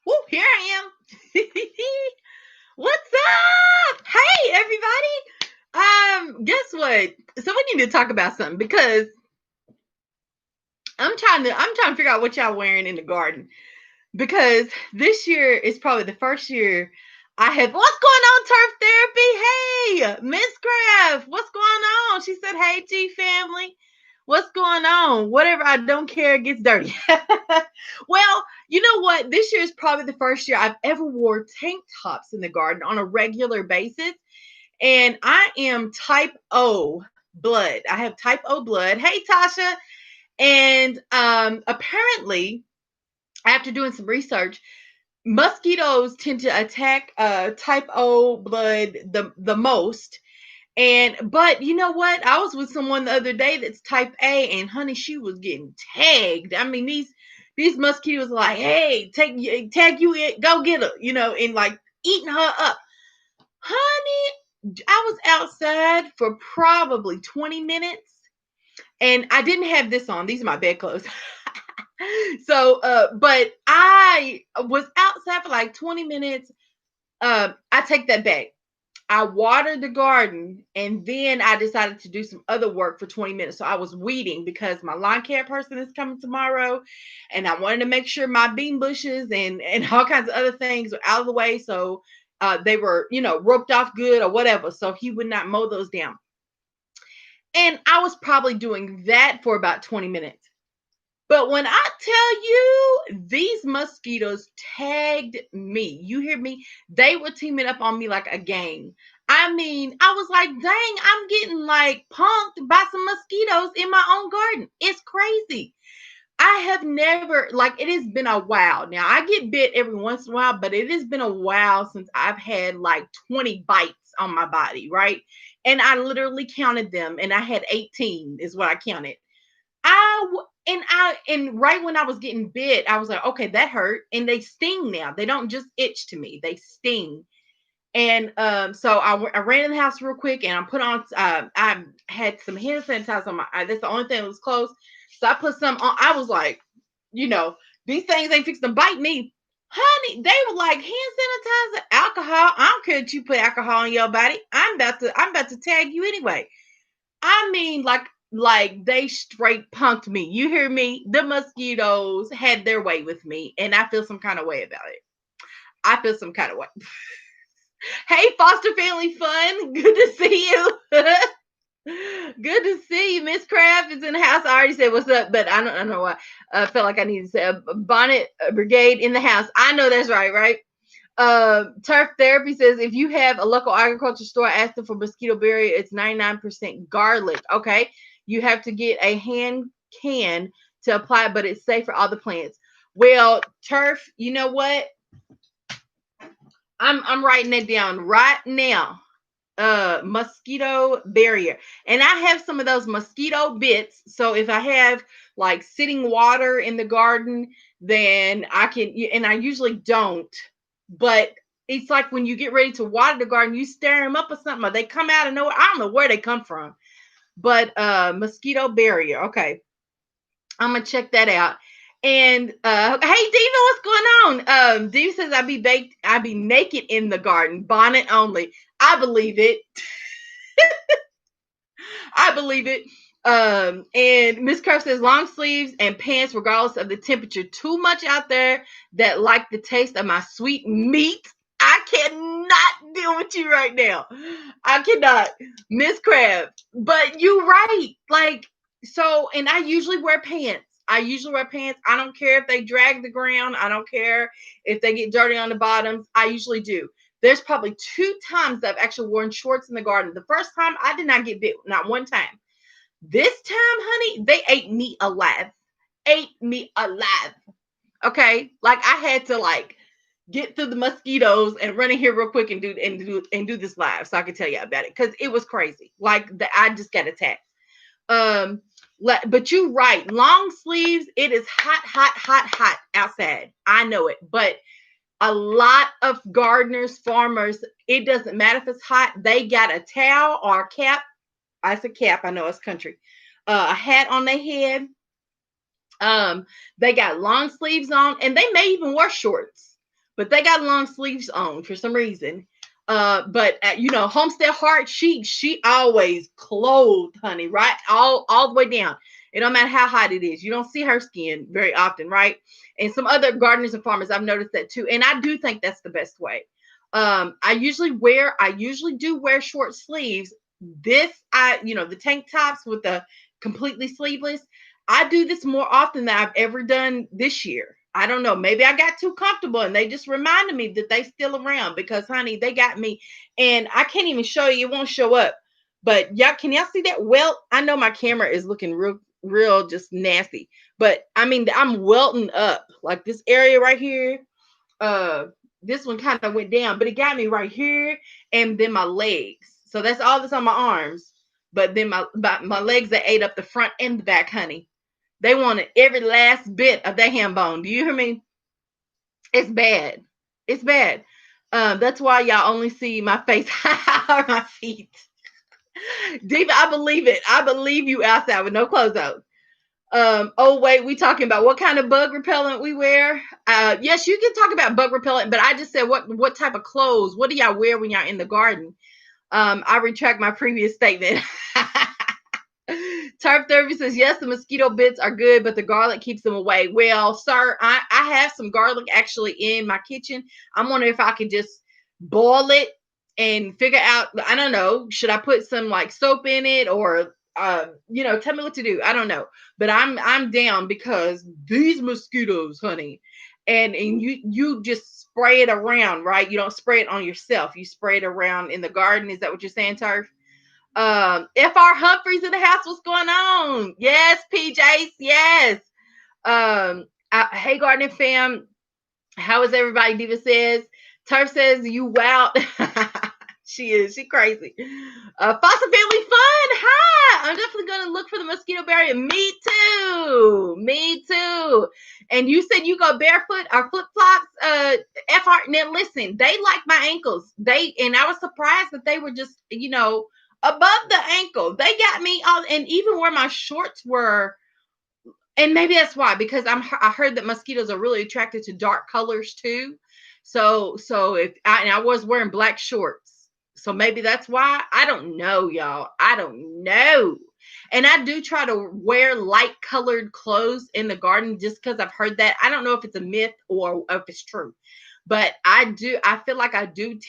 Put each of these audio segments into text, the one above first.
Woo, here I am. What's up? Hey, everybody. Guess what? So we need to talk about something because I'm trying to figure out what y'all wearing in the garden because this year is probably the first year I have. What's going on, Turf Therapy? Hey, Miss Craft, what's going on? She said, "Hey, T family." What's going on? Whatever, I don't care, gets dirty. Well, you know what? This year is probably the first year I've ever wore tank tops in the garden on a regular basis. And I am type O blood. I have type O blood. Hey, Tasha. And apparently, after doing some research, mosquitoes tend to attack type O blood the most. But you know what? I was with someone the other day that's type A, and honey, she was getting tagged. I mean, these mosquitoes are like, hey, tag you in, go get her, and like eating her up. Honey, I was outside for probably 20 minutes, and I didn't have this on. These are my bedclothes. So, but I was outside for like 20 minutes. I take that back. I watered the garden, and then I decided to do some other work for 20 minutes. So I was weeding because my lawn care person is coming tomorrow, and I wanted to make sure my bean bushes and all kinds of other things were out of the way. So they were, roped off good or whatever. So he would not mow those down. And I was probably doing that for about 20 minutes. But when I tell you these mosquitoes tagged me, you hear me? They were teaming up on me like a gang. I mean, I was like, dang, I'm getting like punked by some mosquitoes in my own garden. It's crazy. I have never, like, it has been a while. Now, I get bit every once in a while, but it has been a while since I've had like 20 bites on my body, right? And I literally counted them, and I had 18 is what I counted. And right when I was getting bit, I was like, okay, that hurt. And they sting now. They don't just itch to me; they sting. And so I ran in the house real quick, and I put on. I had some hand sanitizer on my eye. That's the only thing that was close. So I put some on. I was like, these things ain't fixing to bite me, honey. They were like hand sanitizer, alcohol. I don't care that you put alcohol in your body. I'm about to tag you anyway. I mean, like they straight punked me. You hear me? The mosquitoes had their way with me, and I feel some kind of way about it. I feel some kind of way. Hey, Foster Family Fun. Good to see you. Good to see you. Miss Craft is in the house. I already said what's up, but I don't know why. I felt like I needed to say bonnet brigade in the house. I know that's right? Turf Therapy says if you have a local agriculture store, ask them for mosquito barrier. It's 99% garlic. Okay, you have to get a hand can to apply, but it's safe for all the plants. Well, Turf, you know what? I'm writing it down right now. Mosquito barrier, and I have some of those mosquito bits. So if I have like sitting water in the garden, then I can. And I usually don't, but it's like when you get ready to water the garden, you stir them up or something, or they come out of nowhere. I don't know where they come from, but mosquito barrier. Okay, I'm gonna check that out. And hey Diva, what's going on? Diva says I be naked in the garden, bonnet only. I believe it. I believe it. And Miss Curve says long sleeves and pants, regardless of the temperature. Too much out there that like the taste of my sweet meat. I cannot deal with you right now. I cannot, Miss Crab. But you're right. Like, so, and I usually wear pants. I don't care if they drag the ground. I don't care if they get dirty on the bottoms. I usually do. There's probably 2 times that I've actually worn shorts in the garden. The first time I did not get bit, not one time. This time, honey, they ate me alive. Ate me alive. Okay, like I had to like get through the mosquitoes and run in here real quick and do this live so I can tell you about it because it was crazy. Like I just got attacked. But you're right. Long sleeves. It is hot outside. I know it, but a lot of gardeners, farmers, it doesn't matter if it's hot. They got a towel or a cap. I said cap. I know it's country. A hat on their head. They got long sleeves on, and they may even wear shorts. but they got long sleeves on for some reason. But you know, Homestead Heart, she always clothed, honey, right? All the way down. It don't matter how hot it is. You don't see her skin very often, right? And some other gardeners and farmers, I've noticed that too. And I do think that's the best way. I usually do wear short sleeves. The tank tops with the completely sleeveless. I do this more often than I've ever done this year. I don't know. Maybe I got too comfortable and they just reminded me that they still around because honey, they got me. And I can't even show you, it won't show up. But can y'all see that? Well, I know my camera is looking real just nasty. But I mean, I'm welting up. Like this area right here. This one kind of went down, but it got me right here and then my legs. So that's all that's on my arms. But then my legs, that ate up the front and the back, honey. They wanted every last bit of that ham bone. Do you hear me? It's bad. It's bad. That's why y'all only see my face or my feet. Diva, I believe it. I believe you outside with no clothes on. Oh wait, we talking about what kind of bug repellent we wear? Yes, you can talk about bug repellent, but I just said what type of clothes? What do y'all wear when y'all in the garden? I retract my previous statement. Turf Therapy says, yes, the mosquito bits are good, but the garlic keeps them away. Well, sir, I have some garlic actually in my kitchen. I'm wondering if I could just boil it and figure out, I don't know, should I put some like soap in it or, tell me what to do. I don't know, but I'm down because these mosquitoes, honey, and you just spray it around, right? You don't spray it on yourself. You spray it around in the garden. Is that what you're saying, Turf? FR Humphreys in the house. What's going on? Yes, PJs. Yes. Hey, Gardening fam. How is everybody? Diva says. Turf says, you wow. She is. She crazy. Foster Family Fun. Hi. I'm definitely going to look for the mosquito barrier. Me too. Me too. And you said you go barefoot or flip flops. FR. Now listen, they like my ankles. And I was surprised that they were just, above the ankle. They got me all, and even where my shorts were. And maybe that's why, because I heard that mosquitoes are really attracted to dark colors too. So I was wearing black shorts. So maybe that's why. I don't know, y'all. I don't know. And I do try to wear light colored clothes in the garden just because I've heard that. I don't know if it's a myth or if it's true. But I feel like I do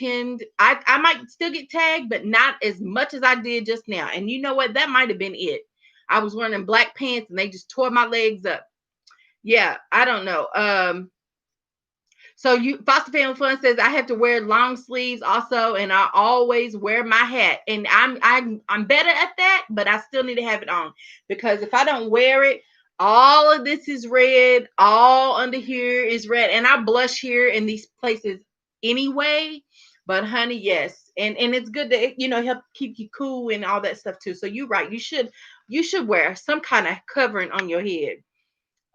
I might still get tagged, but not as much as I did just now. And you know what? That might have been it. I was wearing black pants and they just tore my legs up. Yeah, I don't know. So Foster Family Fun says I have to wear long sleeves also, and I always wear my hat. And I'm better at that, but I still need to have it on because if I don't wear it, all of this is red. All under here is red, and I blush here in these places anyway. But honey, yes, and it's good to help keep you cool and all that stuff too. So you're right. You should wear some kind of covering on your head.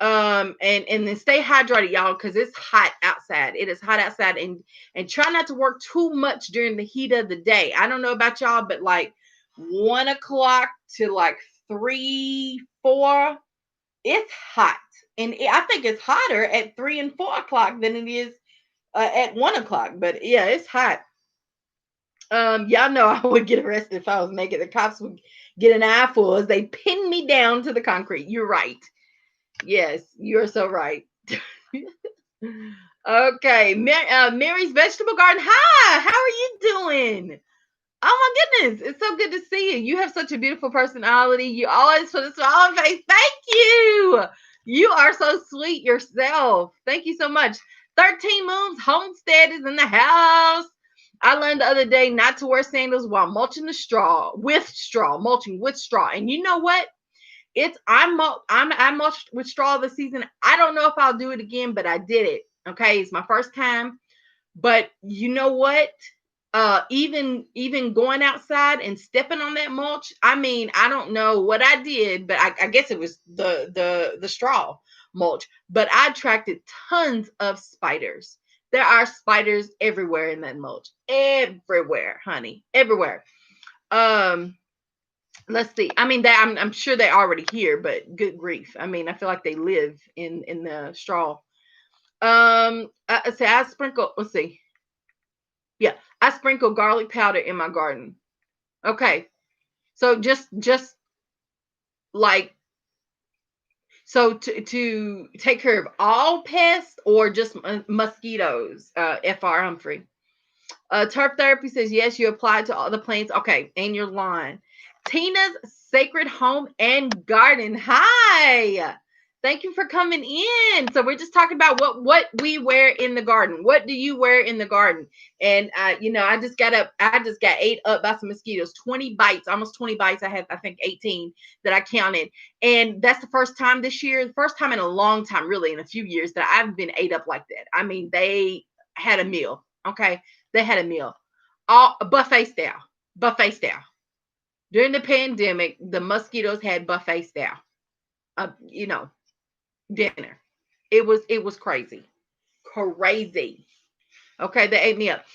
And then stay hydrated, y'all, because it's hot outside. It is hot outside, and try not to work too much during the heat of the day. I don't know about y'all, but like 1 o'clock to like 3, 4, it's hot. And I think it's hotter at 3 and 4 o'clock than it is at 1 o'clock. But yeah, it's hot. Y'all know I would get arrested if I was naked. The cops would get an eyeful as they pin me down to the concrete. You're right. Yes, you're so right. Okay, Mary's Vegetable Garden. Hi, how are you doing? Oh my goodness, it's so good to see you. You have such a beautiful personality. You always put a smile on your face. Thank you. You are so sweet yourself. Thank you so much. 13 Moons Homestead is in the house. I learned the other day not to wear sandals while mulching mulching with straw. And you know what? I mulched with straw this season. I don't know if I'll do it again, but I did it. Okay, it's my first time. But you know what? Even going outside and stepping on that mulch, I mean, I don't know what I did, but I guess it was the straw mulch. But I attracted tons of spiders. There are spiders everywhere in that mulch. Everywhere, honey. Everywhere. Let's see. I mean, I'm sure they're already here, but good grief. I mean, I feel like they live in the straw. I sprinkle. Let's see. Yeah, I sprinkle garlic powder in my garden. Okay, so just like to take care of all pests or just mosquitoes. Fr Humphrey. Turf therapy says yes, you apply it to all the plants. Okay, and your lawn. Tina's Sacred Home and Garden. Hi. Thank you for coming in. So we're just talking about what we wear in the garden. What do you wear in the garden? And I just got up. I just got ate up by some mosquitoes. 20 bites, almost 20 bites. I had, I think, 18 that I counted. And that's the first time this year, the first time in a long time, really, in a few years, that I've been ate up like that. I mean, they had a meal. Okay, they had a meal, all buffet style. Buffet style. During the pandemic, the mosquitoes had buffet style. You know, dinner. It was crazy. Crazy. Okay, they ate me up.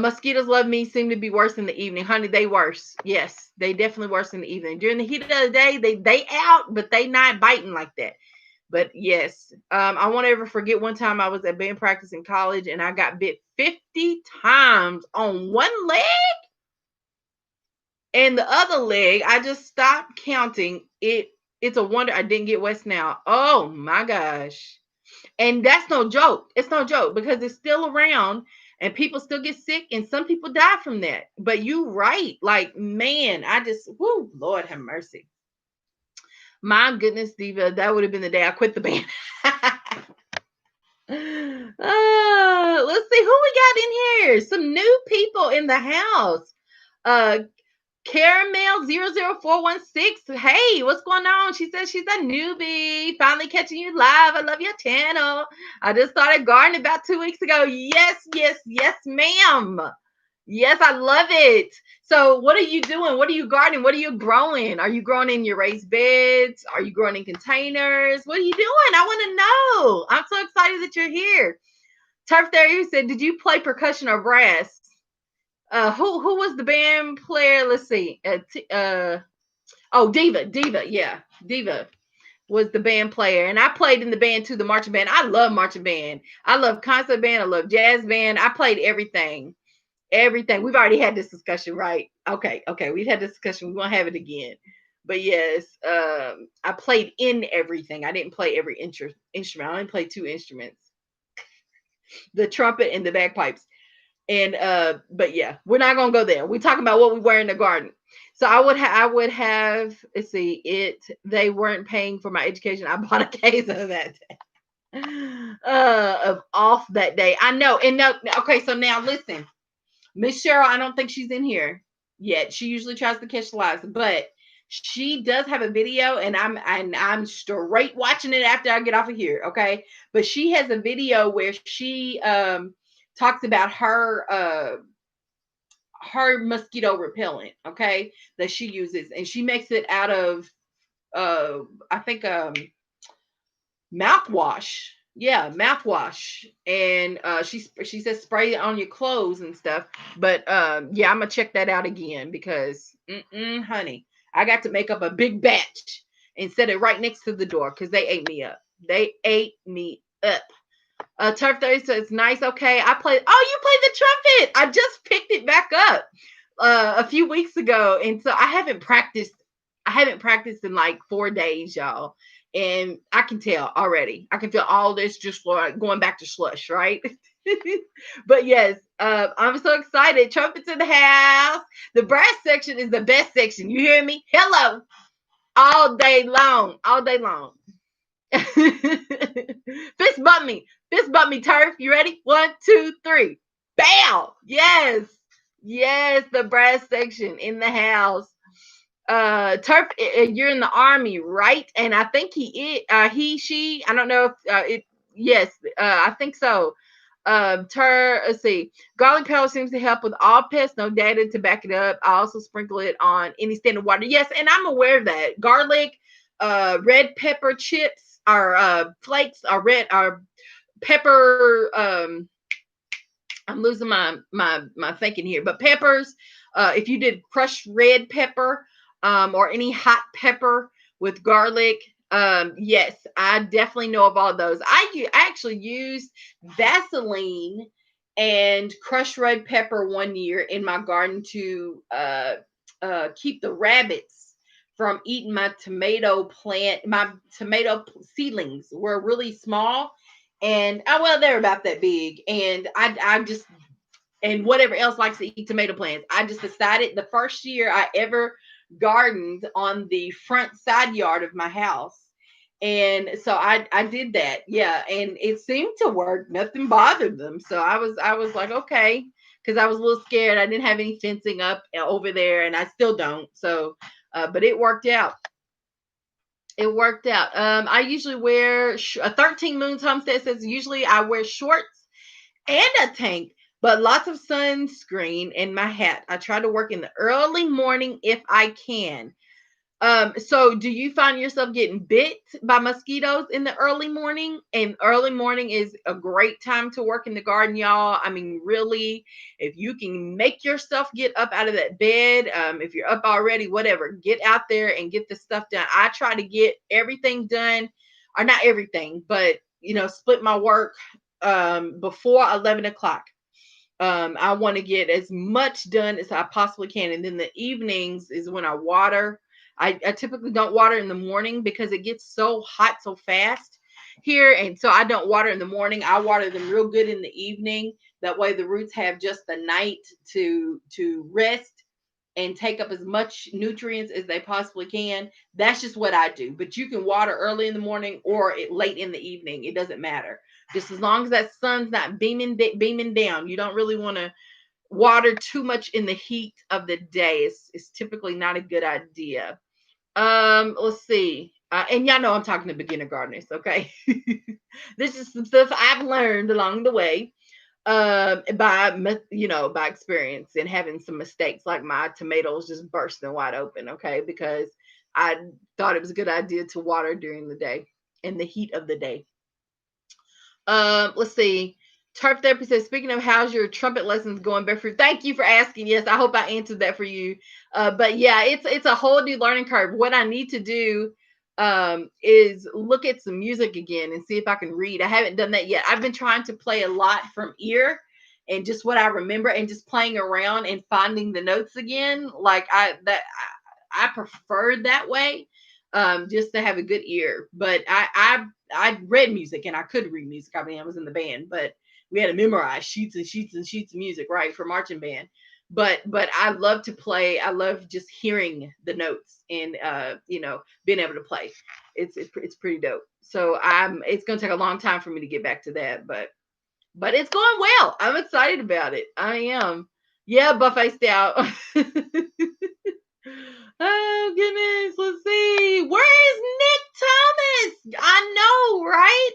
Mosquitoes love me seem to be worse in the evening. Honey, they worse. Yes, they definitely worse in the evening. During the heat of the day, they out, but they not biting like that. But yes, I won't ever forget one time I was at band practice in college and I got bit 50 times on one leg, and the other leg, I just stopped counting. It's a wonder I didn't get West now. Oh my gosh. And that's no joke. It's no joke because it's still around and people still get sick and some people die from that. But you right. Like, man, I just, whoo, Lord have mercy. My goodness, Diva, that would have been the day I quit the band. Let's see who we got in here. Some new people in the house. Caramel00416. Hey, what's going on? She says she's a newbie. Finally catching you live. I love your channel. I just started gardening about 2 weeks ago. Yes, yes, yes, ma'am. Yes, I love it. So, what are you doing? What are you gardening? What are you growing? Are you growing in your raised beds? Are you growing in containers? What are you doing? I want to know. I'm so excited that you're here. Turf Theory said, "Did you play percussion or brass?" Who was the band player? Let's see. Diva. Yeah, Diva was the band player, and I played in the band too, the marching band. I love marching band. I love concert band. I love jazz band. I played everything. Everything. We've already had this discussion, right? Okay. We've had this discussion. We won't have it again. But yes, I played in everything. I didn't play every instrument. I only played 2 instruments: the trumpet and the bagpipes. And but yeah, we're not gonna go there. We're talking about what we wear in the garden. So I would have, let's see, they weren't paying for my education. I bought a case of that of off that day. I know. And no, okay, so now listen. Miss Cheryl, I don't think she's in here yet. She usually tries to catch the lives, but she does have a video, and I'm straight watching it after I get off of here. Okay. But she has a video where she talks about her mosquito repellent, okay, that she uses, and she makes it out of I think mouthwash. Yeah, mouthwash. And she says spray it on your clothes and stuff. But yeah, I'm gonna check that out again because honey, I got to make up a big batch and set it right next to the door because they ate me up. They ate me up. Turf Thursday says nice. Okay, I played. Oh, you played the trumpet. I just picked it back up a few weeks ago, and so I haven't practiced. I haven't practiced in like 4 days, y'all, and I can tell already. I can feel all this just going back to slush, right? But yes, I'm so excited. Trumpets in the house. The brass section is the best section. You hear me? Hello, all day long, all day long. Fist bump me. Fist bump me, Turf. You ready? 1, 2, 3. Bow. Yes. Yes, the brass section in the house. Turf, you're in the army, right? And I think she, I don't know if yes, I think so. Let's see. Garlic powder seems to help with all pests. No data to back it up. I also sprinkle it on any standard water. Yes, and I'm aware of that. Garlic, red pepper chips, or flakes, or red, or pepper. I'm losing my thinking here, but peppers. If you did crushed red pepper, or any hot pepper with garlic, Yes, I definitely know of all those. I actually used Vaseline and crushed red pepper one year in my garden to keep the rabbits from eating my tomato plant. My tomato seedlings were really small, and well, they're about that big, and I just, and whatever else likes to eat tomato plants. I just decided the first year I ever gardened on the front side yard of my house. And so I did that. Yeah, and it seemed to work. Nothing bothered them. So I was like, okay, because I was a little scared. I didn't have any fencing up over there, and I still don't. So but it worked out. It worked out. I usually wear a 13 Moons Homestead says usually I wear shorts and a tank, but lots of sunscreen in my hat. I try to work in the early morning if I can. So do you find yourself getting bit by mosquitoes in the early morning? And early morning is a great time to work in the garden, y'all. I mean, really, if you can make yourself get up out of that bed, if you're up already, whatever, get out there and get the stuff done. I try to get everything done, or not everything, but split my work before 11 o'clock. I want to get as much done as I possibly can. And then the evenings is when I water. I typically don't water in the morning because it gets so hot so fast here. And so I don't water in the morning. I water them real good in the evening. That way the roots have just the night to rest and take up as much nutrients as they possibly can. That's just what I do. But you can water early in the morning or late in the evening. It doesn't matter. Just as long as that sun's not beaming down. You don't really want to water too much in the heat of the day. It's typically not a good idea. Let's see. And y'all know I'm talking to beginner gardeners, okay? This is some stuff I've learned along the way by experience and having some mistakes, like my tomatoes just bursting wide open, okay, because I thought it was a good idea to water during the day in the heat of the day. Let's see. Turf therapy says, speaking of, how's your trumpet lessons going, Bedford? Thank you for asking. Yes, I hope I answered that for you. But yeah, it's a whole new learning curve. What I need to do is look at some music again and see if I can read. I haven't done that yet. I've been trying to play a lot from ear and just what I remember, and just playing around and finding the notes again. Like I preferred that way, just to have a good ear. But I read music and I could read music. I mean, I was in the band, but we had to memorize sheets and sheets and sheets of music, right, for marching band. But I love to play. I love just hearing the notes and being able to play. It's pretty dope. So it's gonna take a long time for me to get back to that, but it's going well. I'm excited about it. I am. Yeah, buffet stout. Oh goodness, let's see. Where is Nick Thomas? I know, right?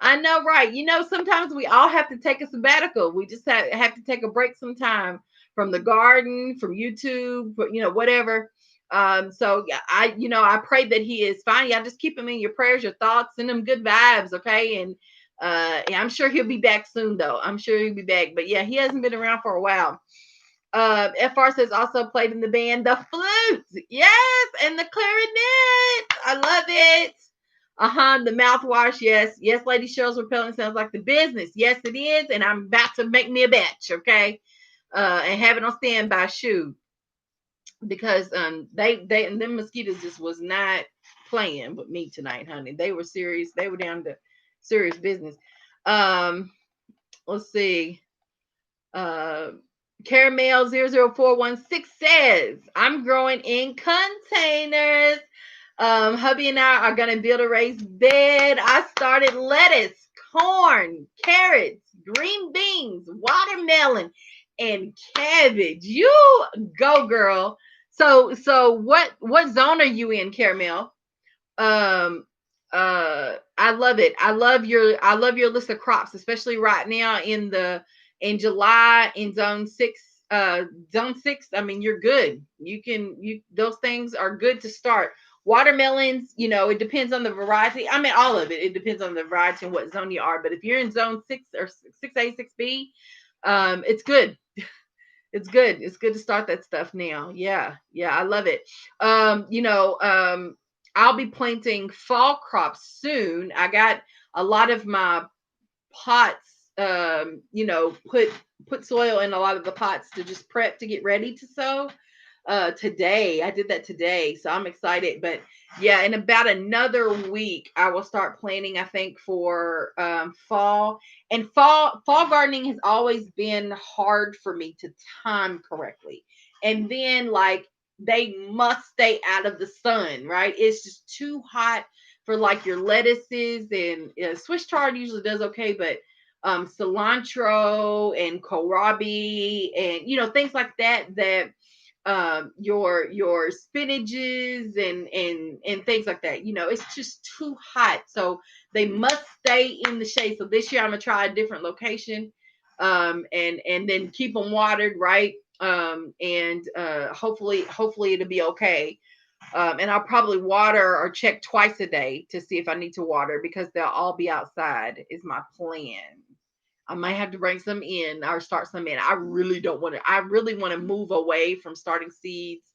I know, right? Sometimes we all have to take a sabbatical. We just have to take a break sometime from the garden, from YouTube, whatever. So yeah, I pray that he is fine. Y'all just keep him in your prayers, your thoughts, send him good vibes, okay? And yeah, I'm sure he'll be back soon, though. I'm sure he'll be back. But yeah, he hasn't been around for a while. FR says also played in the band the flute. Yes, and the clarinet. I love it. The mouthwash. Yes, yes, Lady Cheryl's repellent sounds like the business. Yes, it is, and I'm about to make me a batch. Okay, and have it on standby. Shoot, because they and them mosquitoes just was not playing with me tonight, honey. They were serious. They were down to serious business. Let's see. Caramel 00416 says, I'm growing in containers. Hubby and I are going to build a raised bed. I started lettuce, corn, carrots, green beans, watermelon, and cabbage. You go, girl. So what zone are you in, Caramel? Um I love it. I love your list of crops, especially right now in July in zone 6. I mean, you're good. You those things are good to start. Watermelons, it depends on the variety. I mean, all of it. It depends on the variety and what zone you are. But if you're in zone 6 or 6A, 6B, it's good. It's good. It's good to start that stuff now. Yeah. Yeah. I love it. I'll be planting fall crops soon. I got a lot of my pots, put soil in a lot of the pots to just prep to get ready to sow. Today I did that today, so I'm excited. But yeah, in about another week I will start planning, I think, for fall. And fall gardening has always been hard for me to time correctly. And then, like, they must stay out of the sun, right? It's just too hot for like your lettuces. And Swiss chard usually does okay, but cilantro and kohlrabi and things like that, your spinaches and things like that. It's just too hot, so they must stay in the shade. So this year I'm gonna try a different location, and then keep them watered, right? And hopefully it'll be okay. And I'll probably water or check twice a day to see if I need to water, because they'll all be outside is my plan. I might have to bring some in or start some in. I really want to move away from starting seeds,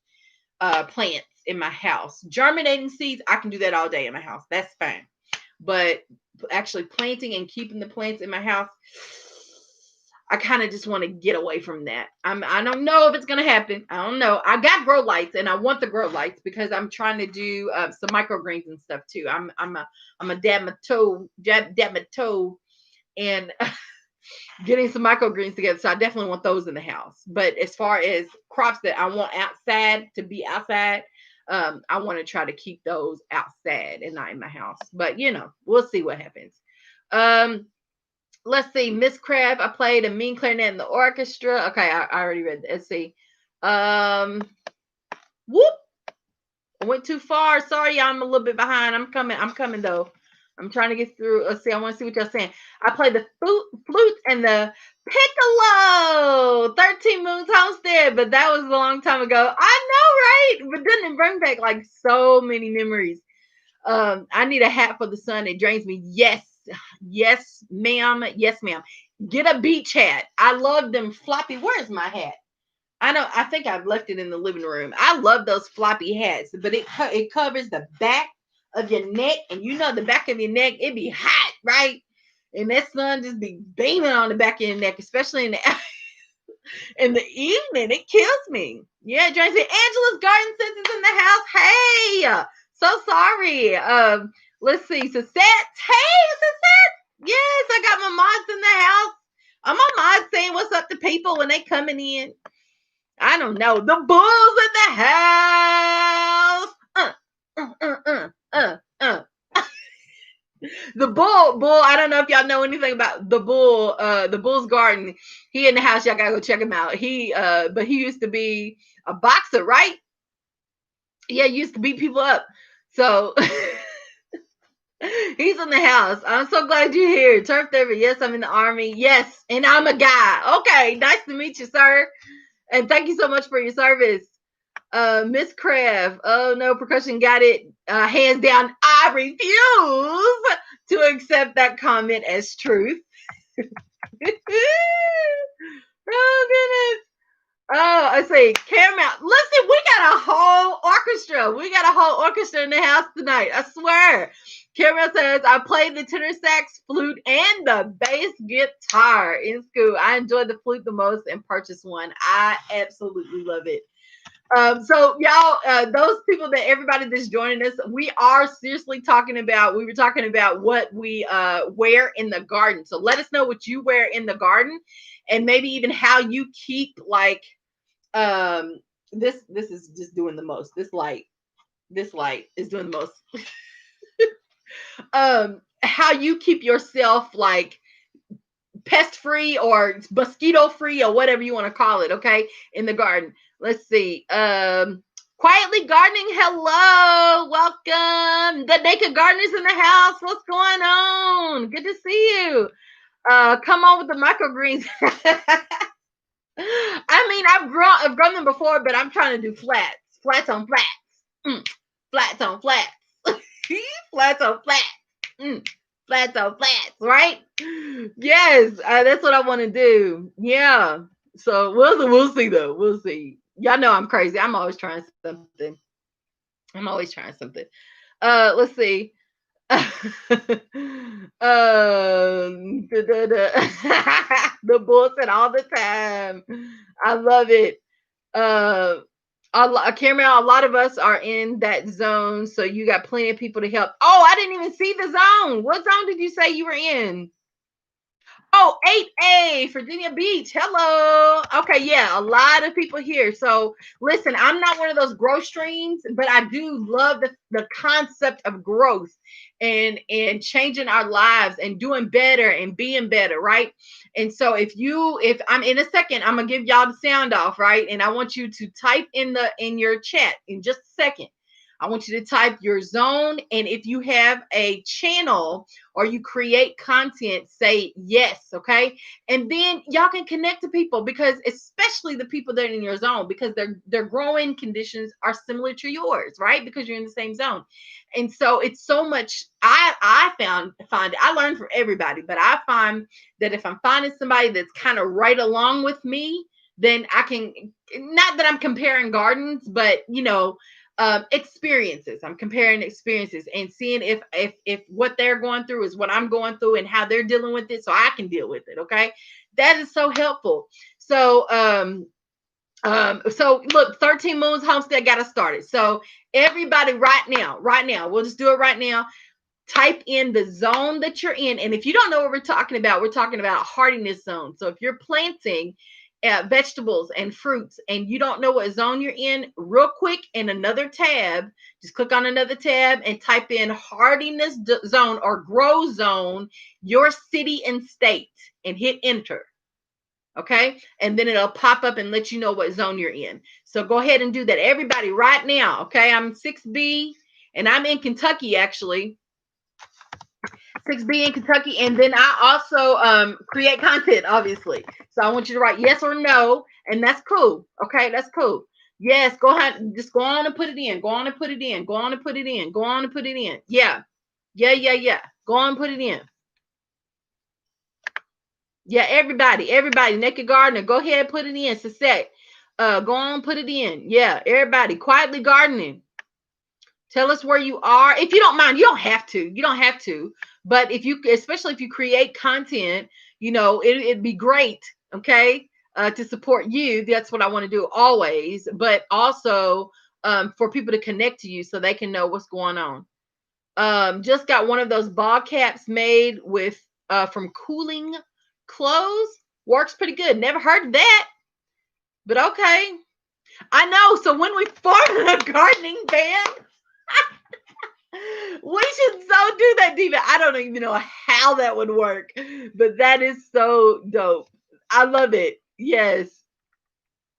plants in my house. Germinating seeds, I can do that all day in my house. That's fine. But actually planting and keeping the plants in my house, I kind of just want to get away from that. I don't know if it's gonna happen. I don't know. I got grow lights, and I want the grow lights because I'm trying to do some microgreens and stuff too. I'm a dab my toe, and getting some microgreens together. So I definitely want those in the house. But as far as crops that I want outside to be outside, I want to try to keep those outside and not in my house. But we'll see what happens. Um, let's see. Miss Crab, I played a mean clarinet in the orchestra. Okay, I already read that. Let's see. Whoop. I went too far. Sorry, I'm a little bit behind. I'm coming though. I'm trying to get through. Let's see. I want to see what you're saying. I played the flute and the piccolo. 13 Moons Homestead, but that was a long time ago. I know, right? But didn't it bring back like so many memories? I need a hat for the sun. It drains me. Yes, yes, ma'am. Yes, ma'am. Get a beach hat. I love them floppy. Where's my hat? I think I've left it in the living room. I love those floppy hats, but it covers the back of your neck, and the back of your neck, it be hot, right? And that sun just be beaming on the back of your neck, especially in the in the evening. It kills me. Yeah, Jane said Angela's garden sense is in the house. Hey, so sorry. Let's see. Success. Hey, success. Yes, I got my mods in the house. I'm on mods saying what's up to people when they coming in. I don't know. The bull's in the house. The bull. I don't know if y'all know anything about the bull. The bull's garden. He in the house. Y'all gotta go check him out. But he used to be a boxer, right? Yeah, he used to beat people up. So he's in the house. I'm so glad you're here. Turf Therapy. Yes, I'm in the Army. Yes, and I'm a guy. Okay, nice to meet you, sir. And thank you so much for your service. Miss Crab. Oh no, percussion got it. Hands down, I refuse to accept that comment as truth. Oh goodness. Oh, I see. Caramel. Listen, we got a whole orchestra. We got a whole orchestra in the house tonight. I swear. Caramel says, I played the tenor sax, flute, and the bass guitar in school. I enjoyed the flute the most and purchased one. I absolutely love it. So y'all, those people everybody that's joining us, we were talking about what we wear in the garden. So let us know what you wear in the garden, and maybe even how you keep this is just doing the most. This light is doing the most. How you keep yourself pest free or mosquito free or whatever you want to call it, okay, in the garden. Let's see. Quietly Gardening, hello, welcome. The Naked Gardeners in the house. What's going on? Good to see you. Come on with the microgreens. I mean, I've grown them before, but I'm trying to do flats on flats, flats on flats, flats on flats, flats on flats, right? Yes, that's what I want to do. Yeah. So we'll see though. We'll see. Y'all know I'm crazy. I'm always trying something. Let's see. The bull said all the time. I love it. Uh, Cameron, a lot of us are in that zone, so you got plenty of people to help. Oh, I didn't even see the zone. What zone did you say you were in? Oh, 8A, Virginia Beach. Hello. Okay, yeah, a lot of people here. So listen, I'm not one of those growth streams, but I do love the concept of growth and changing our lives and doing better and being better, right? And so if I'm in a second, I'm gonna give y'all the sound off, right? And I want you to type in your chat in just a second. I want you to type your zone, and if you have a channel or you create content, say yes, okay? And then y'all can connect to people, because especially the people that are in your zone, because their growing conditions are similar to yours, right? Because you're in the same zone. And so it's so much. I find I learn from everybody, but I find that if I'm finding somebody that's kind of right along with me, then I can, not that I'm comparing gardens, but experiences. I'm comparing experiences and seeing if what they're going through is what I'm going through and how they're dealing with it, so I can deal with it. Okay, that is so helpful. So look, 13 Moons Homestead got us started. So everybody, right now, we'll just do it right now. Type in the zone that you're in, and if you don't know what we're talking about a hardiness zone. So if you're planting vegetables and fruits and you don't know what zone you're in, real quick, in another tab, just click on another tab and type in hardiness zone or grow zone, your city and state, and hit enter. Okay, and then it'll pop up and let you know what zone you're in. So go ahead and do that, everybody, right now. Okay, I'm 6B and I'm in Kentucky, actually. 6B in Kentucky. And then I also create content, obviously. So I want you to write yes or no, and that's cool. Okay, that's cool. Yes, go ahead. Just go on and put it in. Go on and put it in. Go on and put it in. Go on and put it in. Yeah. Yeah, yeah, yeah. Go on and put it in. Yeah, everybody. Naked Gardener, go ahead and put it in. Susette, go on, put it in. Yeah, everybody. Quietly Gardening. Tell us where you are. If you don't mind, you don't have to. You don't have to. But if you, especially if you create content, it'd be great, okay, to support you. That's what I want to do always. But also for people to connect to you so they can know what's going on. Just got one of those ball caps made with from Cooling Clothes. Works pretty good. Never heard of that, but okay. I know. So when we formed a gardening band, we should so do that, Diva. I don't even know how that would work, but that is so dope. I love it. Yes,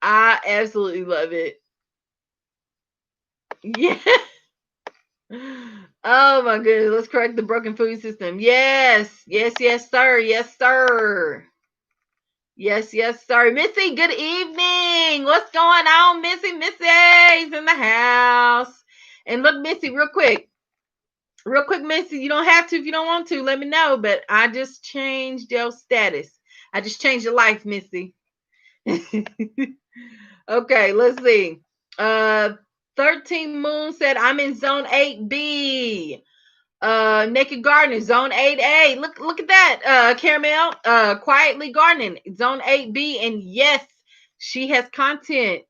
I absolutely love it. Yeah. Oh my goodness. Let's correct the broken food system. Yes. Yes, yes, sir. Yes, sir. Yes, yes, sir. Missy, good evening. What's going on, Missy? Missy's in the house. And look, Missy, real quick, Missy, you don't have to if you don't want to. Let me know. But I just changed your status. I just changed your life, Missy. Okay, let's see. 13 Moon said, I'm in zone 8B. Naked Gardening, zone 8A. Look at that. Caramel, quietly gardening, zone 8B. And yes, she has content.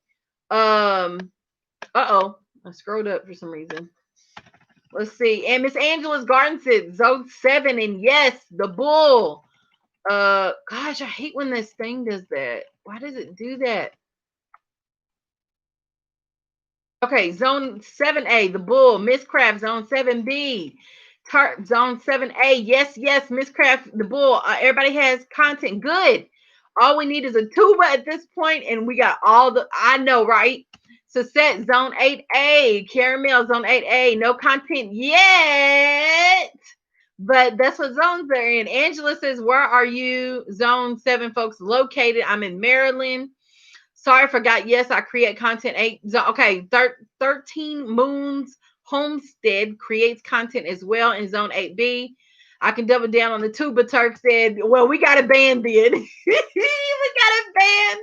Uh-oh. I scrolled up for some reason. Let's see. And Miss Angela's garden said zone 7. And yes, the bull. Gosh, I hate when this thing does that. Why does it do that? Okay, zone 7A, the bull. Miss Craft, zone 7B. Tart, zone 7A. Yes, yes, Miss Craft, the bull. Everybody has content. Good. All we need is a tuba at this point, and we got all the, I know, right? So set zone 8A. Caramel, zone 8A. No content yet. But that's what zones they're in. Angela says, where are you, zone 7 folks, located? I'm in Maryland. Sorry, I forgot. Yes, I create content. Okay, 13 Moons Homestead creates content as well in zone 8B. I can double down on the tuba. Turk said, well, we got a band then. We got a band.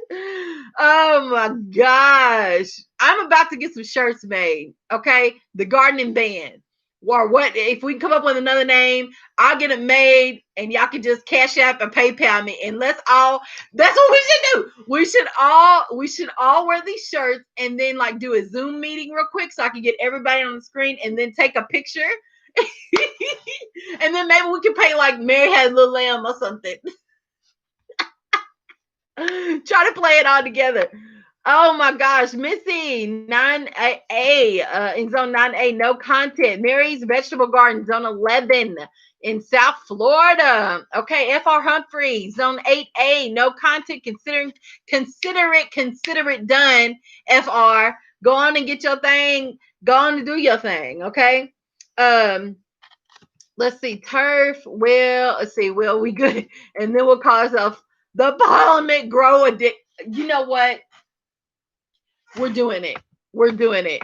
Oh my gosh. I'm about to get some shirts made. Okay. The gardening band. or what if we come up with another name, I'll get it made and y'all can just cash app and PayPal me and let's all that's what we should do. We should all wear these shirts and then like do a Zoom meeting real quick so I can get everybody on the screen and then take a picture. And then maybe we can pay like Mary Had a Little Lamb or something. Try to play it all together. Oh my gosh, Missy 9A in zone 9A, no content. Mary's Vegetable Garden, zone 11 in South Florida. Okay, FR Humphrey, zone 8A, no content. Consider it done. FR, go on and get your thing. Go on and do your thing. Okay. Let's see, turf. Well, let's see. Well, we good, and then we'll call ourselves the Parliament Grow Addict. You know what? We're doing it. We're doing it.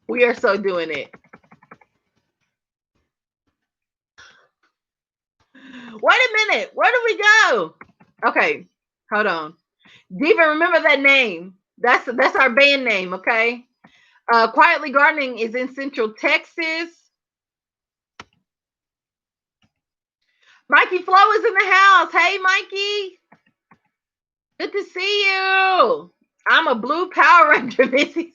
We are so doing it. Wait a minute. Where do we go? Okay, hold on. Diva, remember that name. That's our band name, okay? Quietly Gardening is in Central Texas. Mikey Flo is in the house. Hey, Mikey. Good to see you. I'm a blue Power Ranger, Missy.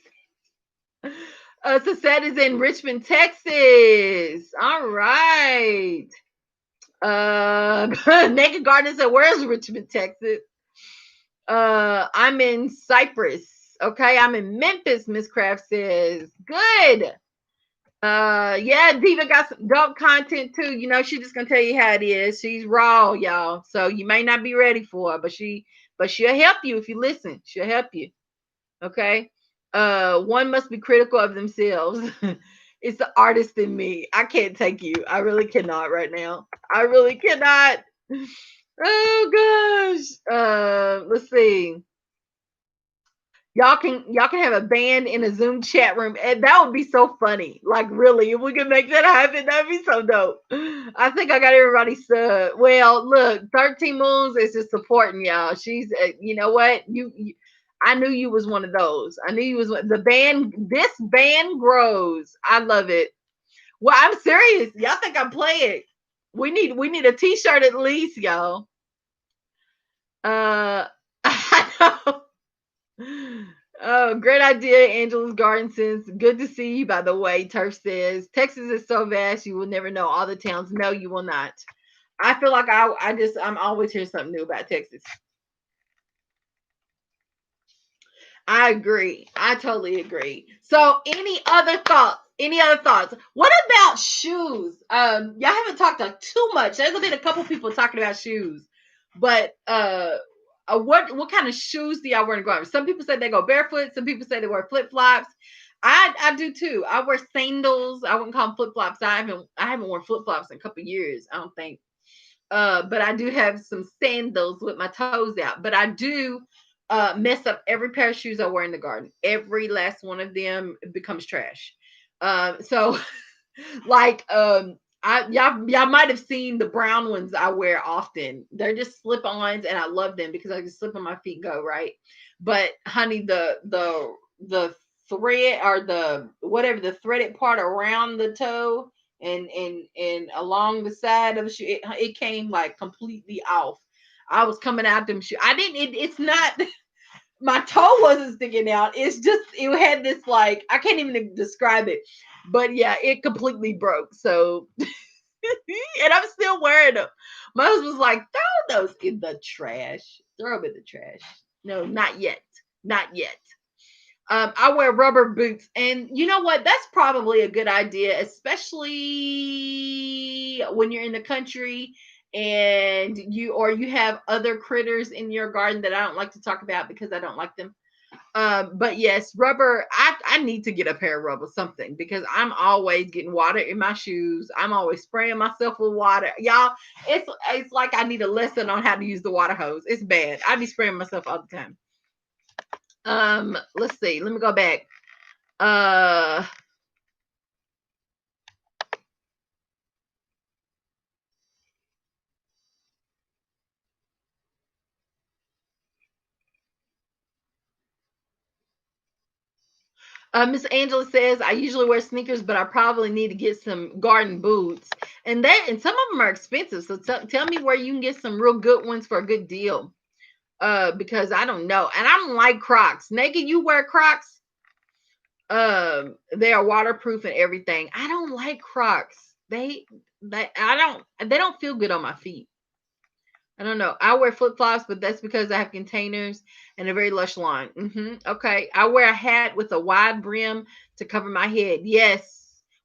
Suzette is in Richmond, Texas. All right. Naked Garden said, "Where's Richmond, Texas?" I'm in Cyprus. Okay, I'm in Memphis. Miss Craft says, "Good." Yeah, Diva got some dope content too. You know, she's just gonna tell you how it is. She's raw, y'all. So you may not be ready for her, but she'll help you if you listen. She'll help you. Okay. One must be critical of themselves. It's the artist in me. I can't take you. I really cannot right now. I really cannot. Oh gosh. Let's see. Y'all can have a band in a Zoom chat room, and that would be so funny. Like really, if we could make that happen, that'd be so dope. I think I got everybody sub. Well, look, 13 Moons is just supporting y'all. She's, you know what, I knew you was one of those. I knew you was the band. This band grows. I love it. Well, I'm serious. Y'all think I'm playing? We need a T-shirt at least, y'all. I know. Oh, great idea, Angela's Garden Sense. Good to see you, by the way. Turf says Texas is so vast, you will never know all the towns. No, you will not. I feel like I'm always hearing something new about Texas. I agree. I totally agree. So, any other thoughts? Any other thoughts? What about shoes? Y'all haven't talked too much. There's been a couple people talking about shoes, but what kind of shoes do y'all wear in garden? Some people say they go barefoot. Some people say they wear flip flops. I do too. I wear sandals. I wouldn't call them flip flops. I haven't worn flip flops in a couple years. I don't think. But I do have some sandals with my toes out. But I do mess up every pair of shoes I wear in the garden. Every last one of them becomes trash. So like y'all might have seen the brown ones I wear often. They're just slip-ons and I love them because I can slip on my feet, go right. But honey, the thread or the whatever the threaded part around the toe and along the side of the shoe, it came like completely off. I was coming out them shoe. I didn't. It's not. My toe wasn't sticking out. It's just it had this like I can't even describe it. But yeah, it completely broke. So and I'm still wearing them. My husband's like, throw those in the trash. Throw them in the trash. No, not yet. Not yet. I wear rubber boots, and you know what? That's probably a good idea, especially when you're in the country and you have other critters in your garden that I don't like to talk about because I don't like them. But yes, rubber. I need to get a pair of rubber something because I'm always getting water in my shoes. I'm always spraying myself with water, y'all. It's like I need a lesson on how to use the water hose. It's bad. I be spraying myself all the time. Let's see. Let me go back. Uh, Miss Angela says I usually wear sneakers, but I probably need to get some garden boots, and some of them are expensive. So tell me where you can get some real good ones for a good deal. Because I don't know, and I don't like Crocs. Naked, you wear Crocs? They are waterproof and everything. I don't like Crocs. They don't feel good on my feet. I don't know. I wear flip flops, but that's because I have containers and a very lush lawn. Okay. I wear a hat with a wide brim to cover my head. Yes.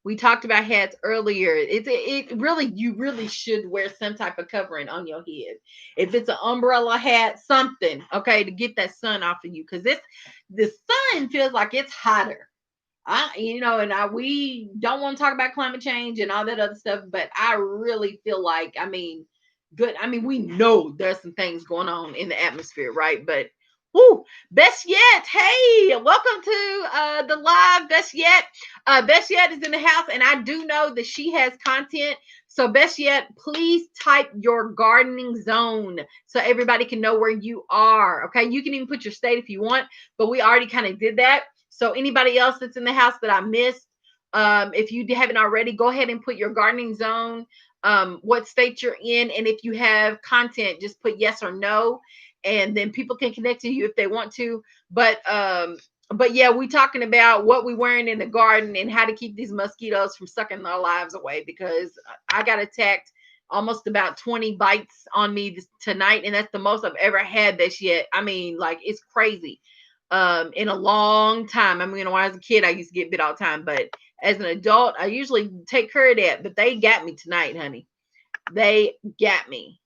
We talked about hats earlier. It really, you really should wear some type of covering on your head. If it's an umbrella hat, something, okay, to get that sun off of you. Because the sun feels like it's hotter. We don't want to talk about climate change and all that other stuff, but I really feel like, good. We know there's some things going on in the atmosphere, right? But whoo, best yet. Hey, welcome to the live best yet. Best yet is in the house, and I do know that she has content. So best yet, please type your gardening zone so everybody can know where you are. Okay, you can even put your state if you want, but we already kind of did that. So anybody else that's in the house that I missed, if you haven't already, go ahead and put your gardening zone, what state you're in, and if you have content, just put yes or no, and then people can connect to you if they want to. But yeah, we talking about what we wearing in the garden and how to keep these mosquitoes from sucking our lives away, because I got attacked almost about 20 bites on me tonight, and that's the most I've ever had this yet. Like, it's crazy. In a long time. When I was a kid, I used to get bit all the time, but as an adult, I usually take care of that. But they got me tonight, honey. They got me.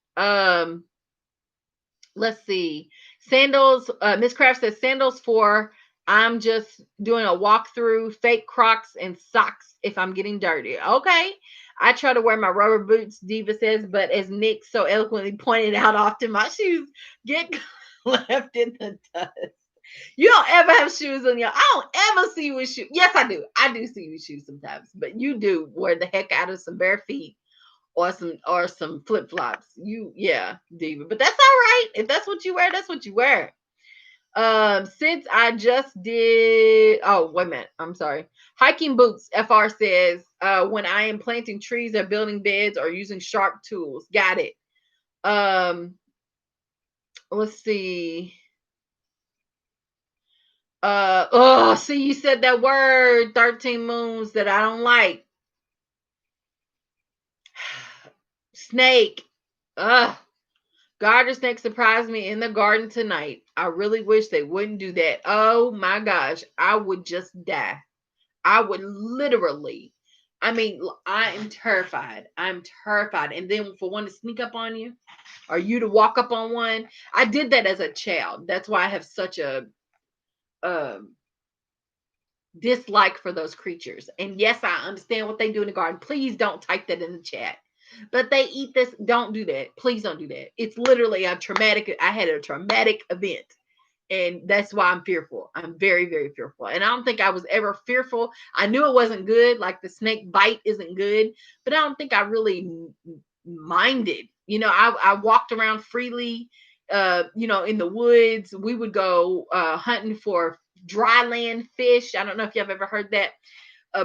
Let's see. Sandals. Miss Craft says sandals for I'm just doing a walkthrough, fake Crocs and socks if I'm getting dirty. Okay. I try to wear my rubber boots, Diva says, but as Nick so eloquently pointed out, often my shoes get left in the dust. You don't ever have shoes on your. I don't ever see you with shoes. Yes, I do. I do see you with shoes sometimes, but you do wear the heck out of some bare feet or some flip flops. Yeah, Diva. But that's all right. If that's what you wear, that's what you wear. Since I just did. Oh, wait a minute. I'm sorry. Hiking boots. FR says when I am planting trees or building beds or using sharp tools. Got it. Let's see. See, you said that word 13 moons that I don't like. Snake. Garter snake surprised me in the garden tonight. I really wish they wouldn't do that. Oh my gosh, I would just die. I would literally. I am terrified. I'm terrified. And then for one to sneak up on you, or you to walk up on one. I did that as a child. That's why I have such a dislike for those creatures. And yes, I understand what they do in the garden. Please don't type that in the chat. But they eat this. Don't do that. Please don't do that. It's literally a traumatic. I had a traumatic event. And that's why I'm fearful. I'm very, very fearful. And I don't think I was ever fearful. I knew it wasn't good. Like the snake bite isn't good. But I don't think I really minded. I walked around freely, in the woods. We would go hunting for dry land fish. I don't know if you've ever heard that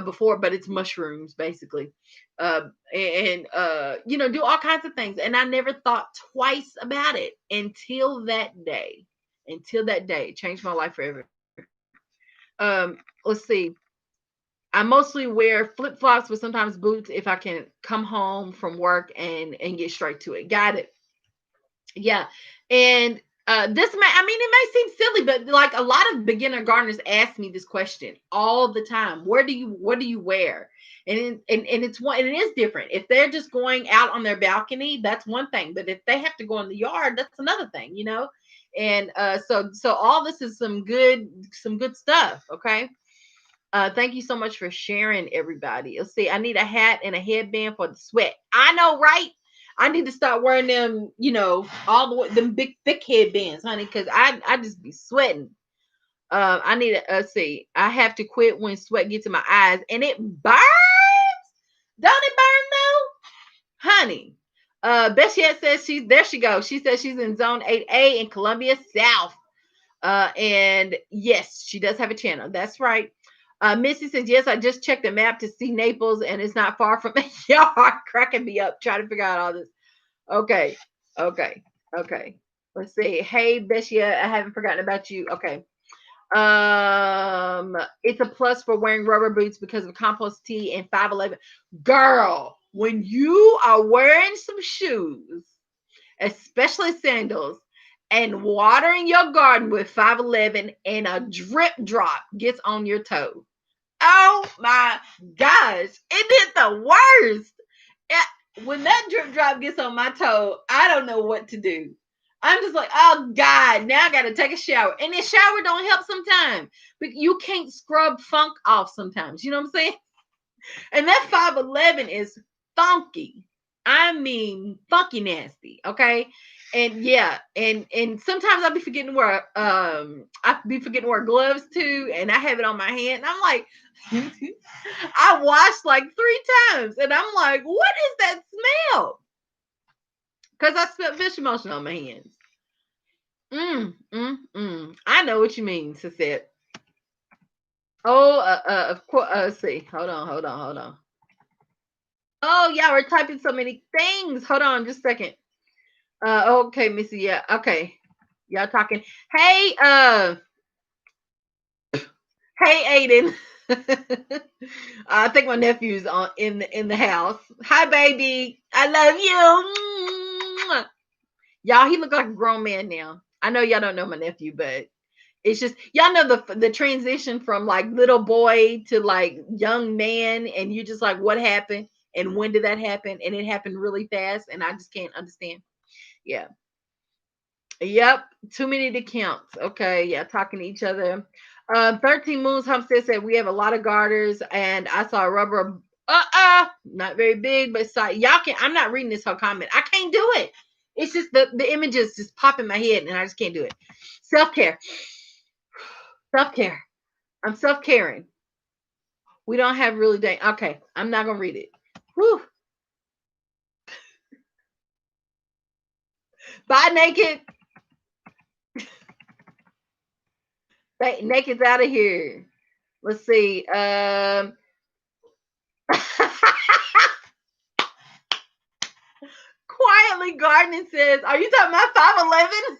before, but it's mushrooms basically. Do all kinds of things. And I never thought twice about it until that day. Until that day, it changed my life forever. Let's see. I mostly wear flip flops, but sometimes boots if I can come home from work and get straight to it. Got it. Yeah. And it may seem silly, but like a lot of beginner gardeners ask me this question all the time. What do you wear? And it is different. If they're just going out on their balcony, that's one thing. But if they have to go in the yard, that's another thing, And so all this is some good stuff. Okay. Thank you so much for sharing, everybody. Let's see. I need a hat and a headband for the sweat. I know, right? I need to start wearing them, all the way, them big thick headbands, honey, because I just be sweating. I need to see. I have to quit when sweat gets in my eyes and it burns. Don't it burn though? Honey. Bessiette says there she goes. She says she's in zone 8A in Columbia South. And yes, she does have a channel. That's right. Missy says, yes, I just checked the map to see Naples and it's not far from y'all are cracking me up trying to figure out all this. Okay. Okay. Okay. Let's see. Hey, Bessia, I haven't forgotten about you. Okay. It's a plus for wearing rubber boots because of compost tea and 511. Girl, when you are wearing some shoes, especially sandals, and watering your garden with 511 and a drip drop gets on your toe. Oh my gosh, it did the worst. When that drip drop gets on my toe, I don't know what to do. I'm just like, oh God, now I gotta take a shower. And the shower don't help sometimes. But you can't scrub funk off sometimes. You know what I'm saying? And that 511 is funky. I mean funky nasty. Okay. And yeah, and sometimes I'll be forgetting to wear I be forgetting to wear gloves too, and I have it on my hand, and I'm like, I washed like 3 times, and I'm like, what is that smell? Because I spent fish emotion on my hands. I know what you mean, Sisette. Oh, of course. Let's see. Hold on. Oh, yeah, we're typing so many things. Hold on, just a second. Okay, Missy. Yeah, okay. Y'all talking. Hey, hey, Aiden. I think my nephew's on in the house. Hi, baby. I love you. Y'all, he look like a grown man now. I know y'all don't know my nephew, but it's just y'all know the transition from like little boy to like young man, and you just like what happened and when did that happen? And it happened really fast, and I just can't understand. Yeah. Yep. Too many to count. Okay. Yeah. Talking to each other. 13 Moons Homestead said we have a lot of garters, and I saw a rubber. Not very big, but y'all can. I'm not reading this whole comment. I can't do it. It's just the images just pop in my head, and I just can't do it. Self care. Self care. I'm self caring. We don't have really dang. Okay, I'm not gonna read it. Whew. Bye, naked. Naked's out of here. Let's see. Quietly Gardening says, "Are you talking about 511?"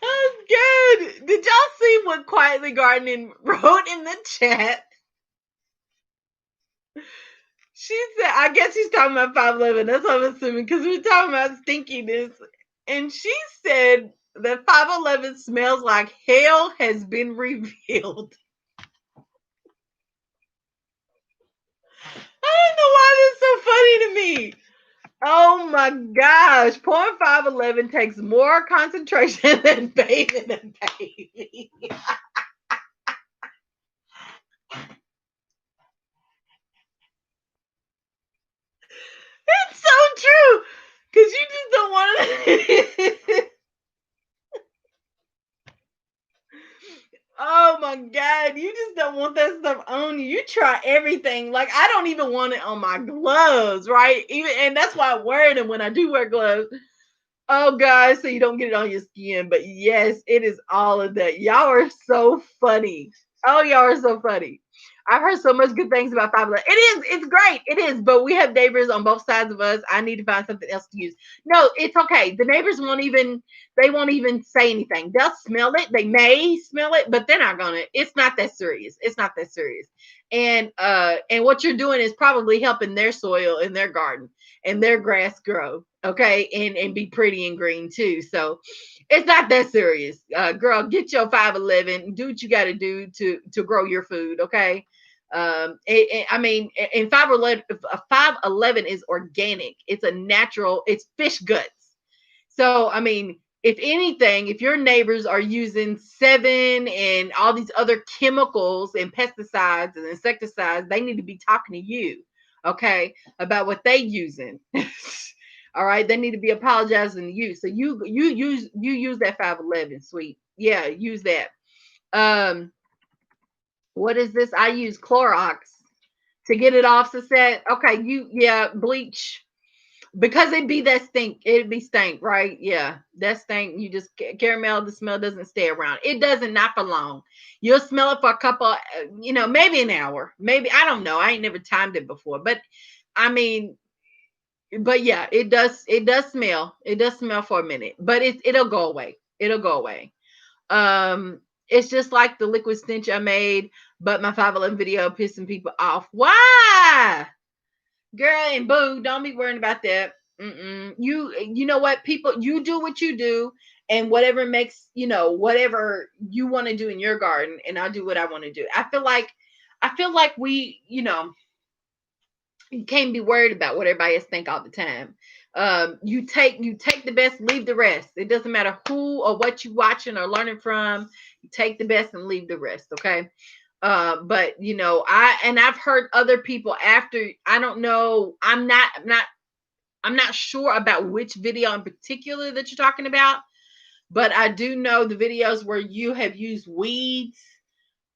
That's good. Did y'all see what Quietly Gardening wrote in the chat? She said, I guess she's talking about 511. That's what I'm assuming, because we're talking about stinkiness. And she said that 511 smells like hell has been revealed. I don't know why this is so funny to me. Oh my gosh. Porn 511 takes more concentration than bathing a baby. It's so true. Because you just don't want to. Oh my God. You just don't want that stuff on you. You try everything. Like, I don't even want it on my gloves, right? Even, and that's why I wear them when I do wear gloves. Oh God, so you don't get it on your skin. But yes, it is all of that. Y'all are so funny. Oh, y'all are so funny. I've heard so much good things about 511. It is, it's great. It is, but we have neighbors on both sides of us. I need to find something else to use. No, it's okay. The neighbors won't even say anything. They'll smell it. They may smell it, but they're not gonna. It's not that serious. It's not that serious. And what you're doing is probably helping their soil in their garden and their grass grow. Okay, and be pretty and green too. So it's not that serious. Girl, get your 511. Do what you got to do to grow your food. Okay. I mean, and 511 is organic. It's a natural. It's fish guts. So I mean, if anything, if your neighbors are using Sevin and all these other chemicals and pesticides and insecticides, they need to be talking to you, okay, about what they using. All right, they need to be apologizing to you. So you use that 511, sweet. Yeah, use that. Um, what is this? I use Clorox to get it off the set. Okay, bleach. because it'd be stank, right? Yeah, that stank. You just caramel. The smell doesn't stay around. It doesn't, not for long. You'll smell it for a couple, maybe an hour, maybe, I don't know. I ain't never timed it before, but I mean, but yeah, it does smell. It does smell for a minute, but it'll go away. It'll go away. It's just like the liquid stench I made, but my 511 video pissing people off. Why? Girl, and boo, don't be worrying about that. You know what? People, you do what you do, and whatever makes, whatever you want to do in your garden, and I'll do what I want to do. I feel like we, you can't be worried about what everybody else think all the time. You take the best, leave the rest. It doesn't matter who or what you watching or learning from. You take the best and leave the rest. Okay. But I've heard other people after. I don't know. I'm not sure about which video in particular that you're talking about, but I do know the videos where you have used weeds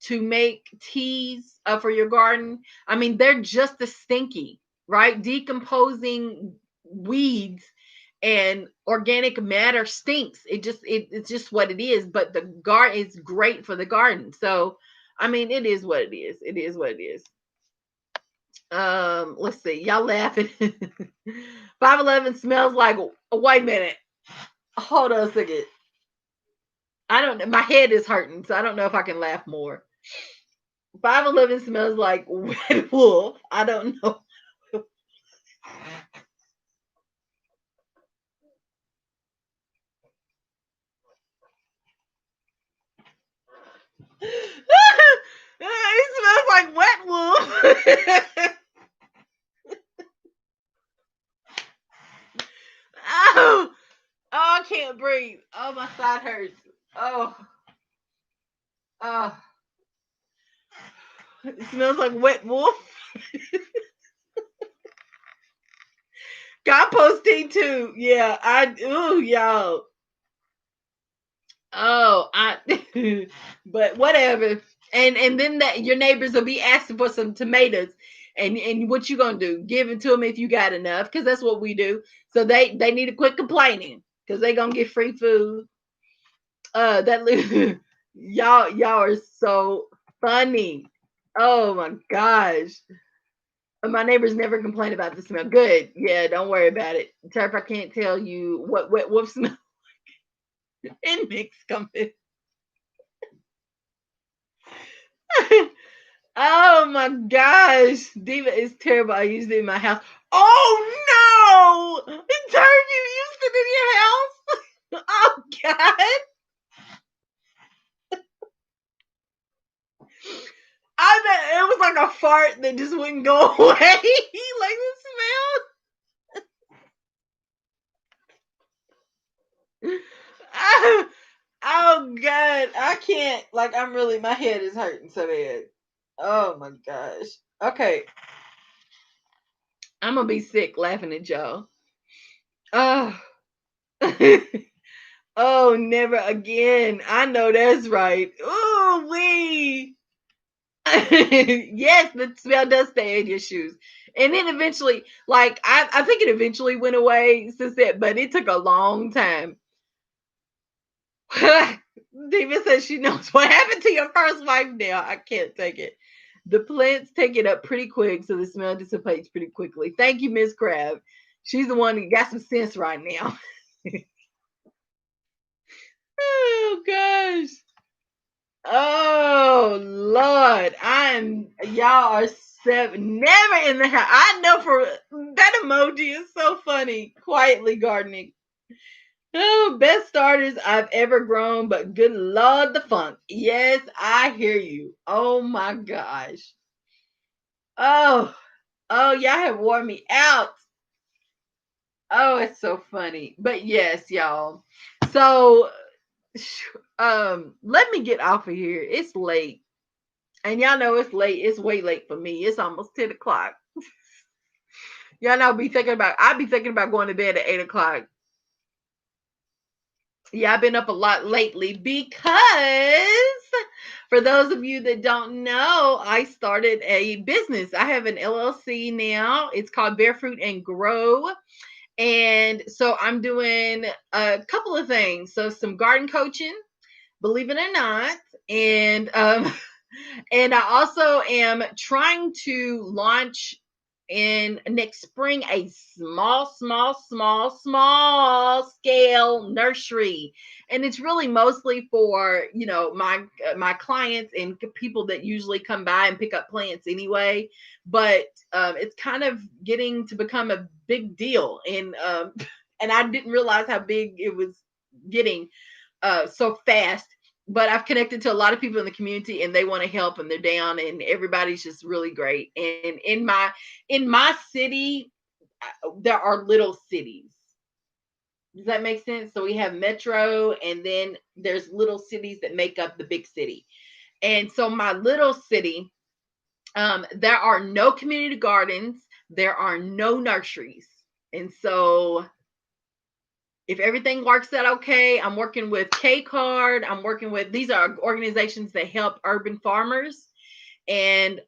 to make teas for your garden. I mean, they're just as stinky, right? Decomposing weeds and organic matter stinks. It's just what it is. But the garden is great for the garden. So, I mean, it is what it is. It is what it is. Let's see. Y'all laughing. 511 smells like. Wait a minute. Hold on a second. I don't know. My head is hurting, so I don't know if I can laugh more. 511 smells like wet wolf. I don't know. It smells like wet wolf. Oh, I can't breathe. Oh, my side hurts. Oh, oh. It smells like wet wolf. Composting too. Yeah, y'all. Oh, but whatever. And then that your neighbors will be asking for some tomatoes, and what you gonna do? Give it to them if you got enough, because that's what we do. So they need to quit complaining because they gonna get free food. That y'all are so funny. Oh my gosh. My neighbors never complain about the smell. Good. Yeah, don't worry about it. Turf, I can't tell you what smell it makes coming. Oh my gosh. Diva is terrible. I used it in my house. Oh no! Turf, you used it in your house? Oh God. I bet it was like a fart that just wouldn't go away. Like the smell. Oh God. I can't, like, my head is hurting so bad. Oh my gosh. Okay. I'm gonna be sick laughing at y'all. Oh. Oh, never again. I know that's right. Oh, wee. Yes, the smell does stay in your shoes. And then eventually, like, I think it eventually went away since that, but it took a long time. David says she knows what happened to your first wife now. I can't take it. The plants take it up pretty quick, so the smell dissipates pretty quickly. Thank you, Miss Crab. She's the one that got some sense right now. Oh gosh. Oh Lord. Y'all are never in the house. I know for that emoji is so funny. Quietly gardening. Oh, best starters I've ever grown, but good Lord, the funk. Yes, I hear you. Oh my gosh. Oh, y'all have worn me out. Oh, it's so funny. But yes, y'all. So, let me get off of here. It's late. And y'all know it's late. It's way late for me. It's almost 10 o'clock. Y'all know I'd be thinking about going to bed at 8 o'clock. Yeah, I've been up a lot lately because for those of you that don't know, I started a business. I have an LLC now. It's called Bear Fruit and Grow. And so I'm doing a couple of things. So some garden coaching, believe it or not, and and I also am trying to launch in next spring a small scale nursery, and it's really mostly for my clients and people that usually come by and pick up plants anyway. But it's kind of getting to become a big deal, and and I didn't realize how big it was getting so fast. But I've connected to a lot of people in the community, and they want to help, and they're down, and everybody's just really great. And in my city, there are little cities. Does that make sense? So we have metro, and then there's little cities that make up the big city. And so my little city, there are no community gardens, there are no nurseries, and so if everything works out okay, I'm working with K Card. I'm working with, these are organizations that help urban farmers, and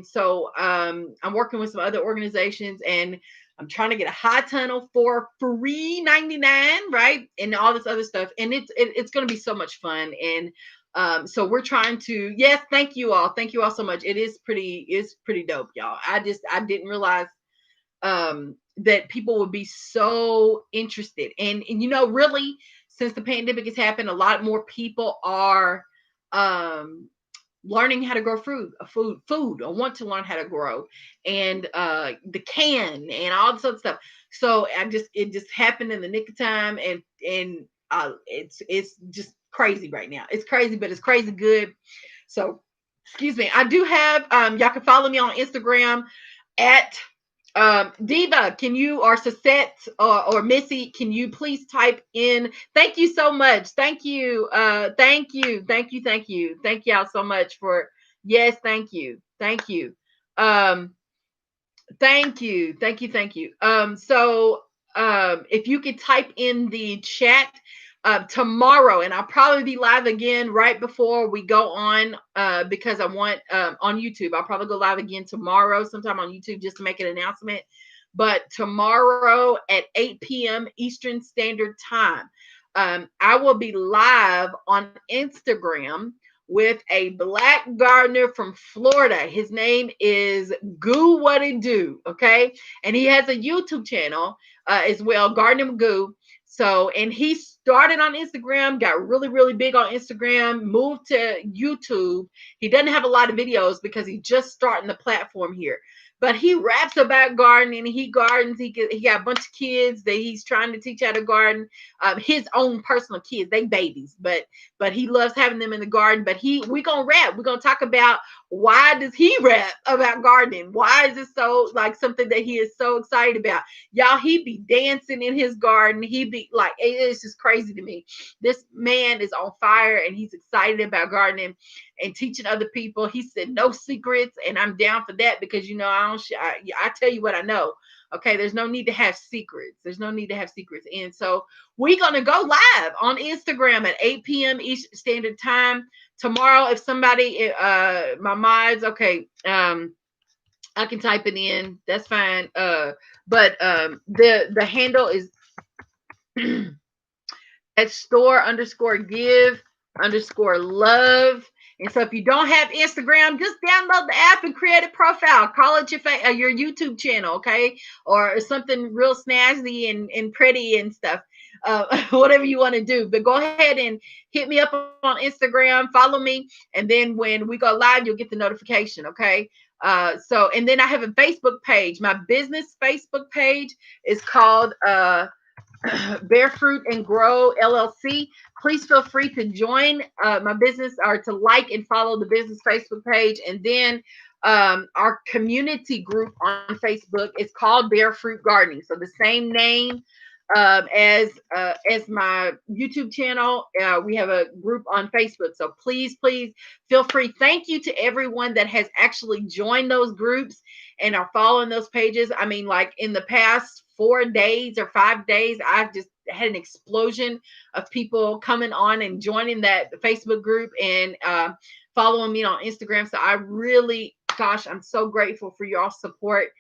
so I'm working with some other organizations, and I'm trying to get a high tunnel for free 99, right, and all this other stuff, and it's going to be so much fun. And so we're trying to, yes, thank you all so much. It's pretty dope, y'all. I didn't realize that people would be so interested. And really, since the pandemic has happened, a lot more people are um, learning how to grow food, or want to learn how to grow, and the can and all this other stuff. So it just happened in the nick of time, and it's just crazy right now. It's crazy, but it's crazy good. So excuse me. I do have y'all can follow me on Instagram at Diva, can you, or Sasette, or Missy, can you please type in? Thank you so much. Thank you. Thank you. Thank you. Thank you. Thank y'all so much for, yes, thank you. Thank you. Um, Thank you. Thank you. Thank you. So if you could type in the chat tomorrow, and I'll probably be live again right before we go on, because I want on YouTube. I'll probably go live again tomorrow, sometime on YouTube, just to make an announcement. But tomorrow at 8 p.m. Eastern Standard Time, I will be live on Instagram with a black gardener from Florida. His name is Goo What It Do, okay? And he has a YouTube channel as well, Gardening with Goo. So, and he started on Instagram, got really, really big on Instagram, moved to YouTube. He doesn't have a lot of videos because he's just starting the platform here. But he raps about gardening. He gardens. He got a bunch of kids that he's trying to teach how to garden. His own personal kids, they babies, but he loves having them in the garden. But we gonna rap. We're gonna talk about why does he rap about gardening? Why is it so like something that he is so excited about? Y'all, he be dancing in his garden. He be like, it's just crazy to me. This man is on fire, and he's excited about gardening and teaching other people. He said no secrets, and I'm down for that because I don't. I tell you what I know. Okay, there's no need to have secrets. There's no need to have secrets. And so we're going to go live on Instagram at 8 p.m. Eastern Standard Time tomorrow. If somebody, my mods, okay, I can type it in. That's fine. But the handle is at store_give_love. And so if you don't have Instagram, just download the app and create a profile. Call it your YouTube channel, okay? Or something real snazzy and pretty and stuff. Whatever you want to do. But go ahead and hit me up on Instagram, follow me, and then when we go live, you'll get the notification, okay? And then I have a Facebook page. My business Facebook page is called Bear Fruit and Grow LLC. Please feel free to join my business, or to like and follow the business Facebook page. And then our community group on Facebook is called Bear Fruit Gardening. So the same name as my YouTube channel. We have a group on Facebook. So please feel free. Thank you to everyone that has actually joined those groups and are following those pages. I mean, like in the past 4 days or 5 days, I've just had an explosion of people coming on and joining that Facebook group and following me on Instagram. So I really, gosh, I'm so grateful for y'all support.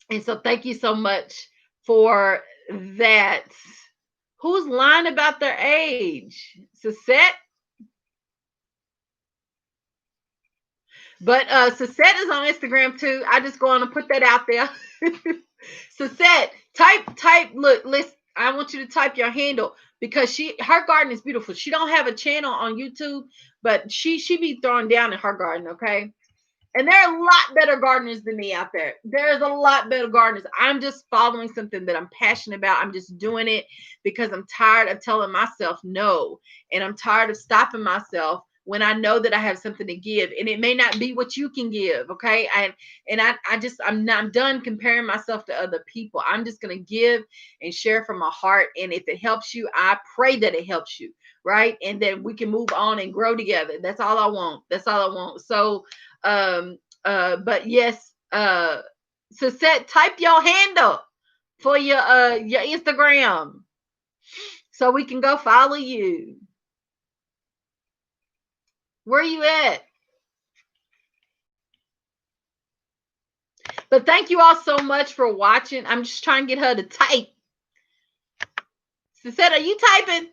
And so thank you so much for that. Who's lying about their age? Suzette? But Suzette is on Instagram too. I just go on and put that out there. Suzette, look, listen, I want you to type your handle because her garden is beautiful. She don't have a channel on YouTube, but she be throwing down in her garden, okay? And there are a lot better gardeners than me out there. There's a lot better gardeners. I'm just following something that I'm passionate about. I'm just doing it because I'm tired of telling myself no. And I'm tired of stopping myself when I know that I have something to give. And it may not be what you can give. Okay. I'm done comparing myself to other people. I'm just gonna give and share from my heart. And if it helps you, I pray that it helps you. Right. And then we can move on and grow together. That's all I want. That's all I want. So but yes, Suzette, type your handle for your Instagram so we can go follow you. Where you at? But thank you all so much for watching. I'm just trying to get her to type. Suzette, are you typing?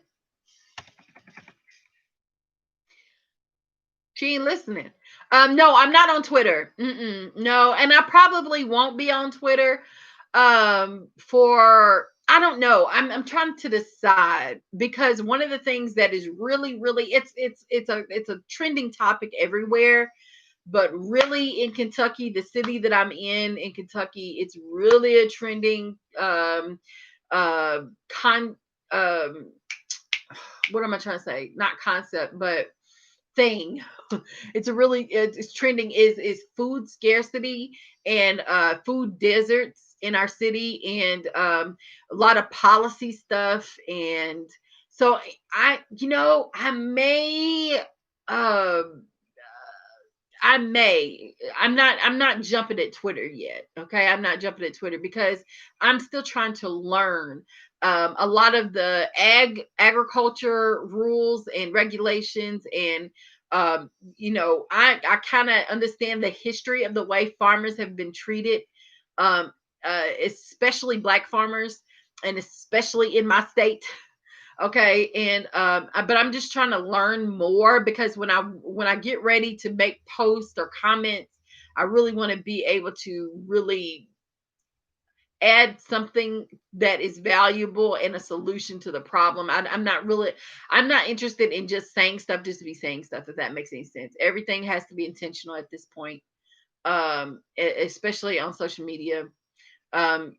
She ain't listening. No, I'm not on Twitter. No, and I probably won't be on Twitter. For I don't know. I'm trying to decide because one of the things that is really, really it's a trending topic everywhere, but really in Kentucky, the city that I'm in Kentucky, it's really a trending con what am I trying to say? Not concept, but thing. It's trending is food scarcity and food deserts in our city, and a lot of policy stuff. And so um I'm not jumping at Twitter yet. Okay. I'm not jumping at Twitter because I'm still trying to learn a lot of the agriculture rules and regulations. And I kind of understand the history of the way farmers have been treated, um, especially Black farmers, and especially in my state. Okay. And but I'm just trying to learn more because when I get ready to make posts or comments, I really want to be able to really add something that is valuable and a solution to the problem. I'm not interested in just saying stuff just to be saying stuff, if that makes any sense. Everything has to be intentional at this point, especially on social media. And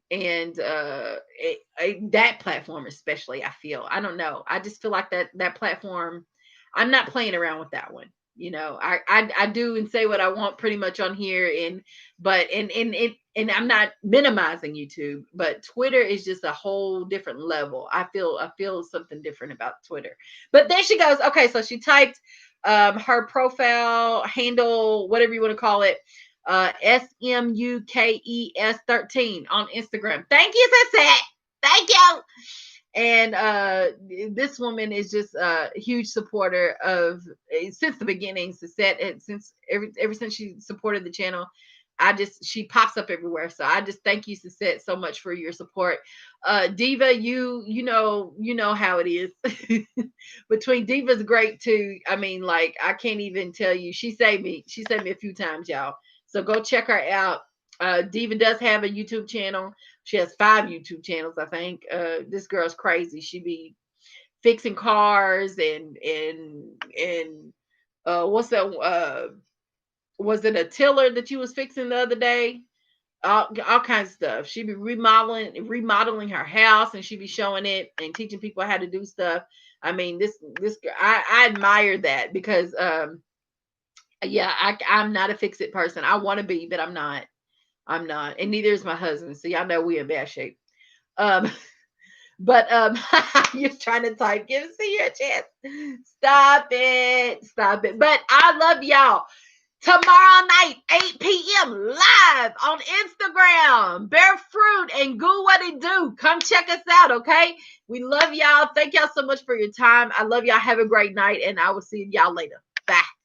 that platform especially, I don't know, I just feel like that platform, I'm not playing around with that one. I do and say what I want pretty much on here. And I'm not minimizing YouTube, but Twitter is just a whole different level. I feel something different about Twitter. But there she goes. Okay, so she typed her profile handle, whatever you want to call it, SMUKES13 on Instagram. Thank you, Suzette. Thank you. And this woman is just a huge supporter of since the beginning. Suzette, since ever since she supported the channel, she pops up everywhere. So I just thank you, Suzette, so much for your support. Diva, you know how it is. Between Diva's great too. I mean, like, I can't even tell you. She saved me a few times, y'all. So go check her out. Diva does have a YouTube channel. She has 5 YouTube channels, I think. This girl's crazy. She be fixing cars and what's that? Was it a tiller that you was fixing the other day? All kinds of stuff. She be remodeling her house, and she be showing it and teaching people how to do stuff. I mean, this girl, I admire that because yeah, I'm not a fix it person. I want to be, but I'm not. And neither is my husband. So y'all know we in bad shape. Um, but you're trying to type, give see your chance. Stop it. But I love y'all. Tomorrow night, 8 p.m. live on Instagram. Bear Fruit and Goo What It Do. Come check us out, okay? We love y'all. Thank y'all so much for your time. I love y'all. Have a great night, and I will see y'all later. Bye.